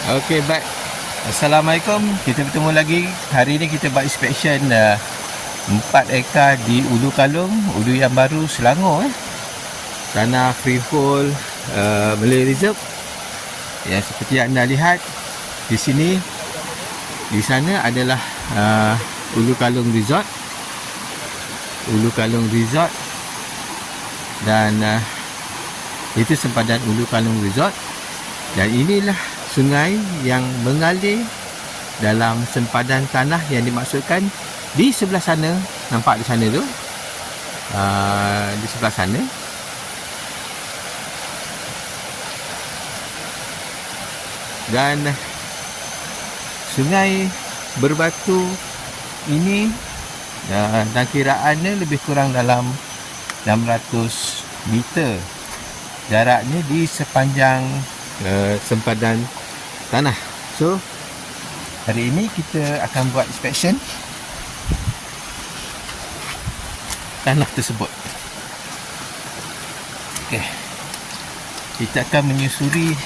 Okey, baik. Assalamualaikum. Kita bertemu lagi. Hari ini kita buat inspection 4 ekar di Ulu Kalung, Ulu yang baru, Selangor. Tanah freehold Malay Reserve. Ya, seperti yang anda lihat di sini, di sana adalah Ulu Kalung Resort. Ulu Kalung Resort. Dan itu sempadan Ulu Kalung Resort. Dan inilah sungai yang mengalir dalam sempadan tanah yang dimaksudkan di sebelah sana. Nampak di sana tu, di sebelah sana. Dan sungai berbatu ini dan kiraannya lebih kurang dalam 600 meter jaraknya di sepanjang sempadan tanah. So hari ini kita akan buat inspection tanah tersebut. Okey, kita akan menyusuri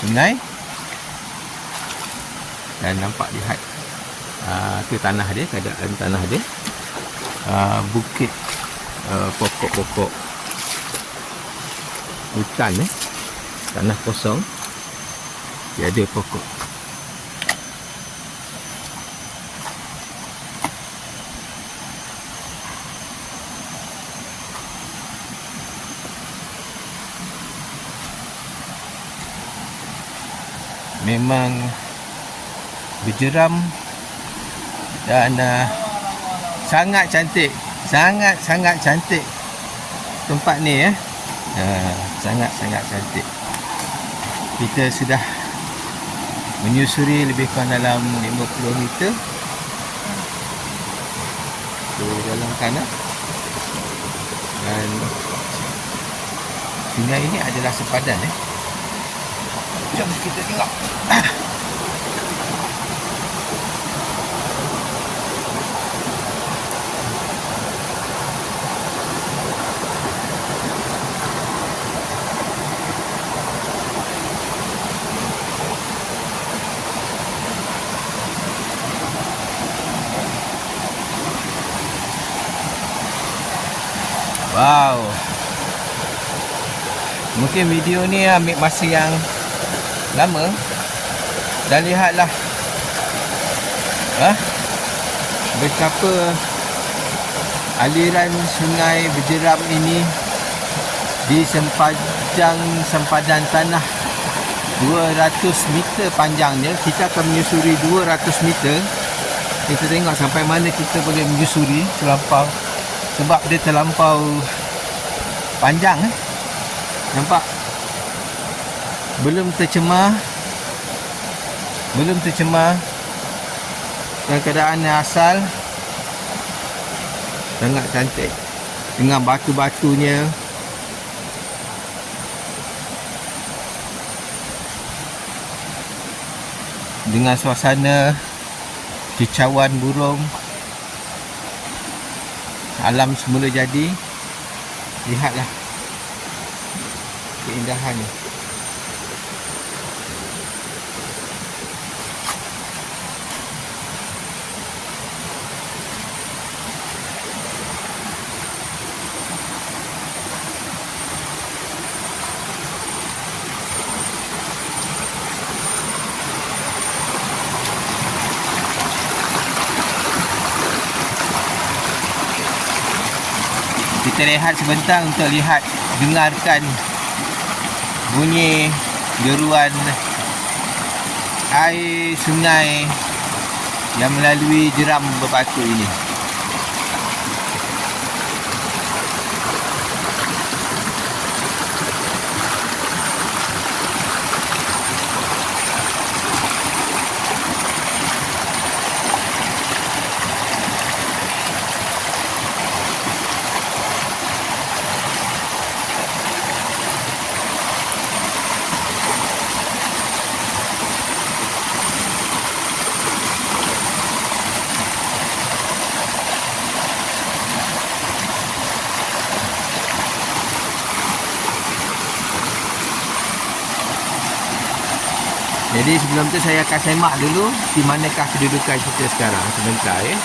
sungai dan nampak lihat ke tanah dia, keadaan tanah dia, bukit, pokok-pokok hutan, tanah kosong, tiada pokok. Memang berjeram dan sangat cantik, sangat cantik tempat ni ya. Sangat cantik. Kita sudah menyusuri lebih kurang dalam 50 meter ke dalam tanah. Dan sungai ini adalah sempadan. Jom kita tengok. Wow. Mungkin video ni ambil masa yang lama. Dan lihatlah betapa aliran sungai berjeram ini di sepanjang sempadan tanah 200 meter panjangnya. Kita akan menyusuri 200 meter. Kita tengok sampai mana kita boleh menyusuri terlampau, sebab dia terlampau panjang. Nampak? Belum tercemar. Dan keadaan asal sangat cantik dengan batu-batunya. Dengan suasana kicauan burung, alam semula jadi. Lihatlah keindahannya. Kita rehat sebentar untuk dengarkan bunyi deruan air sungai yang melalui jeram berbatu ini. Jadi sebelum tu saya akan semak dulu di manakah kedudukan kita sekarang sebentar ya.